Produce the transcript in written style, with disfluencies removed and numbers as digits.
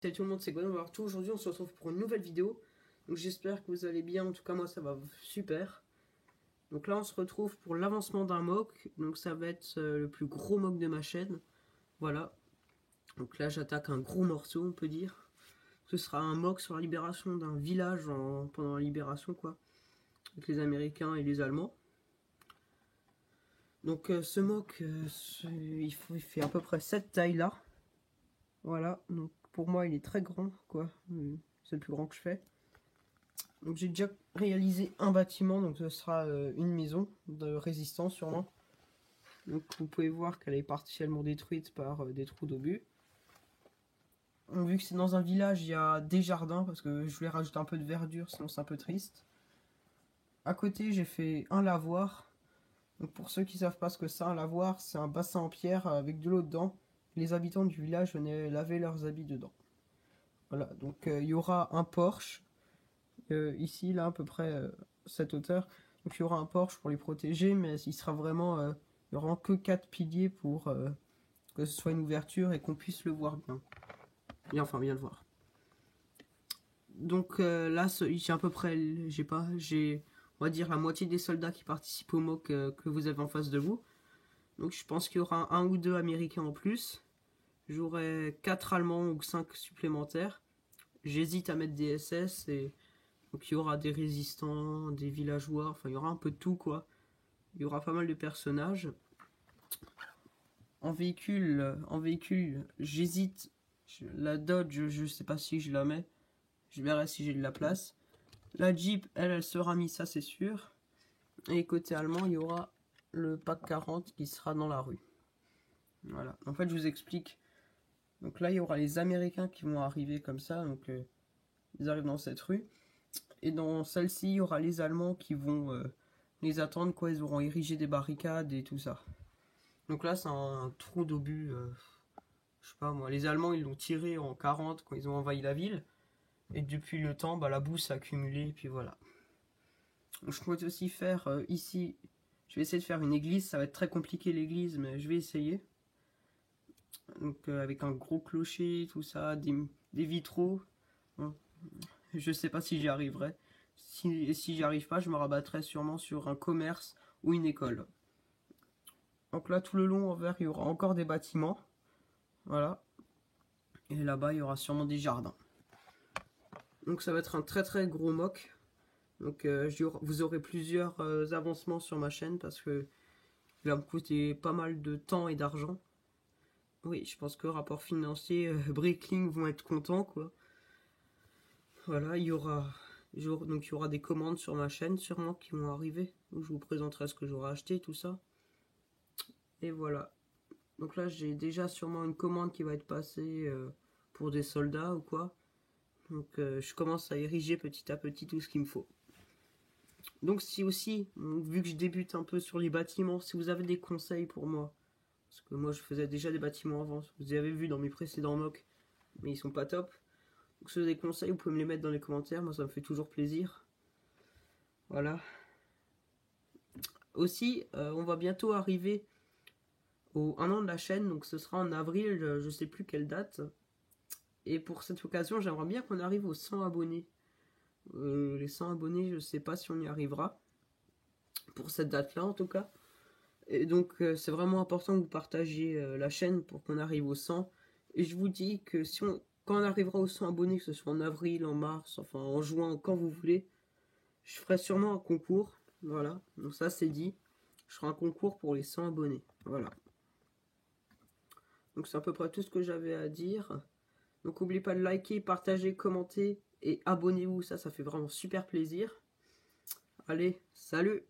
Salut tout le monde, c'est Gwen Tout. Aujourd'hui on se retrouve pour une nouvelle vidéo. Donc j'espère que vous allez bien, en tout cas moi ça va super. Donc là on se retrouve pour l'avancement d'un mock. Donc ça va être le plus gros mock de ma chaîne. Voilà. Donc là j'attaque un gros morceau on peut dire. Ce sera un mock sur la libération d'un village pendant la libération quoi. Avec les Américains et les Allemands. Donc ce mock il fait à peu près cette taille là. Voilà, donc pour moi il est très grand quoi. C'est le plus grand que je fais. Donc j'ai déjà réalisé un bâtiment, donc ce sera une maison de résistance sûrement. Donc vous pouvez voir qu'elle est partiellement détruite par des trous d'obus. Vu que c'est dans un village, il y a des jardins parce que je voulais rajouter un peu de verdure, sinon c'est un peu triste. À côté, j'ai fait un lavoir. Donc pour ceux qui ne savent pas ce que c'est un lavoir, c'est un bassin en pierre avec de l'eau dedans. Les habitants du village venaient laver leurs habits dedans. Voilà, donc il y aura un porche. Ici, là, à peu près cette hauteur. Donc il y aura un porche pour les protéger, mais il sera vraiment, il n'y aura que 4 piliers pour que ce soit une ouverture et qu'on puisse le voir bien. Enfin, bien le voir. Donc là, j'ai à peu près, j'ai, on va dire, la moitié des soldats qui participent au mock que vous avez en face de vous. Donc je pense qu'il y aura un ou deux Américains en plus. J'aurai 4 Allemands ou 5 supplémentaires. J'hésite à mettre des SS et donc il y aura des résistants, des villageois, enfin il y aura un peu de tout quoi. Il y aura pas mal de personnages. En véhicule, j'hésite. La Dodge, je sais pas si je la mets. Je verrai si j'ai de la place. La Jeep, elle sera mise, ça c'est sûr. Et côté allemand, il y aura le pack 40 qui sera dans la rue. Voilà. En fait, je vous explique. Donc là, il y aura les Américains qui vont arriver comme ça. Donc ils arrivent dans cette rue. Et dans celle-ci, il y aura les Allemands qui vont les attendre. Quoi, ils auront érigé des barricades et tout ça. Donc là, c'est un trou d'obus. Je sais pas moi. Les Allemands, ils l'ont tiré en 40 quand ils ont envahi la ville. Et depuis le temps, bah, la boue s'est accumulée. Et puis voilà. Donc, je compte aussi faire ici. Je vais essayer de faire une église. Ça va être très compliqué l'église, mais je vais essayer. Donc avec un gros clocher, tout ça, des vitraux. Bon, je sais pas si j'y arriverai. Si j'y arrive pas, je me rabattrai sûrement sur un commerce ou une école. Donc là, tout le long envers, il y aura encore des bâtiments. Voilà. Et là-bas, il y aura sûrement des jardins. Donc ça va être un très très gros mock. Donc vous aurez plusieurs avancements sur ma chaîne parce que il va me coûter pas mal de temps et d'argent. Oui, je pense que rapport financier, Bricklink vont être contents quoi. Voilà, il y aura des commandes sur ma chaîne sûrement qui vont arriver. Où je vous présenterai ce que j'aurai acheté, tout ça. Et voilà. Donc là j'ai déjà sûrement une commande qui va être passée pour des soldats ou quoi. Donc je commence à ériger petit à petit tout ce qu'il me faut. Donc si aussi, vu que je débute un peu sur les bâtiments, si vous avez des conseils pour moi, parce que moi je faisais déjà des bâtiments avant, vous avez vu dans mes précédents mocks, mais ils sont pas top. Donc si vous avez des conseils, vous pouvez me les mettre dans les commentaires, moi ça me fait toujours plaisir. Voilà. Aussi, on va bientôt arriver au 1 an de la chaîne, donc ce sera en avril, je sais plus quelle date. Et pour cette occasion, j'aimerais bien qu'on arrive aux 100 abonnés. Les 100 abonnés, je sais pas si on y arrivera. Pour cette date-là, en tout cas. Et donc, c'est vraiment important que vous partagiez la chaîne pour qu'on arrive aux 100. Et je vous dis que quand on arrivera aux 100 abonnés, que ce soit en avril, en mars, enfin en juin, quand vous voulez, je ferai sûrement un concours. Voilà, donc ça c'est dit. Je ferai un concours pour les 100 abonnés. Voilà. Donc c'est à peu près tout ce que j'avais à dire. Donc n'oubliez pas de liker, partager, commenter et abonnez-vous. Ça fait vraiment super plaisir. Allez, salut!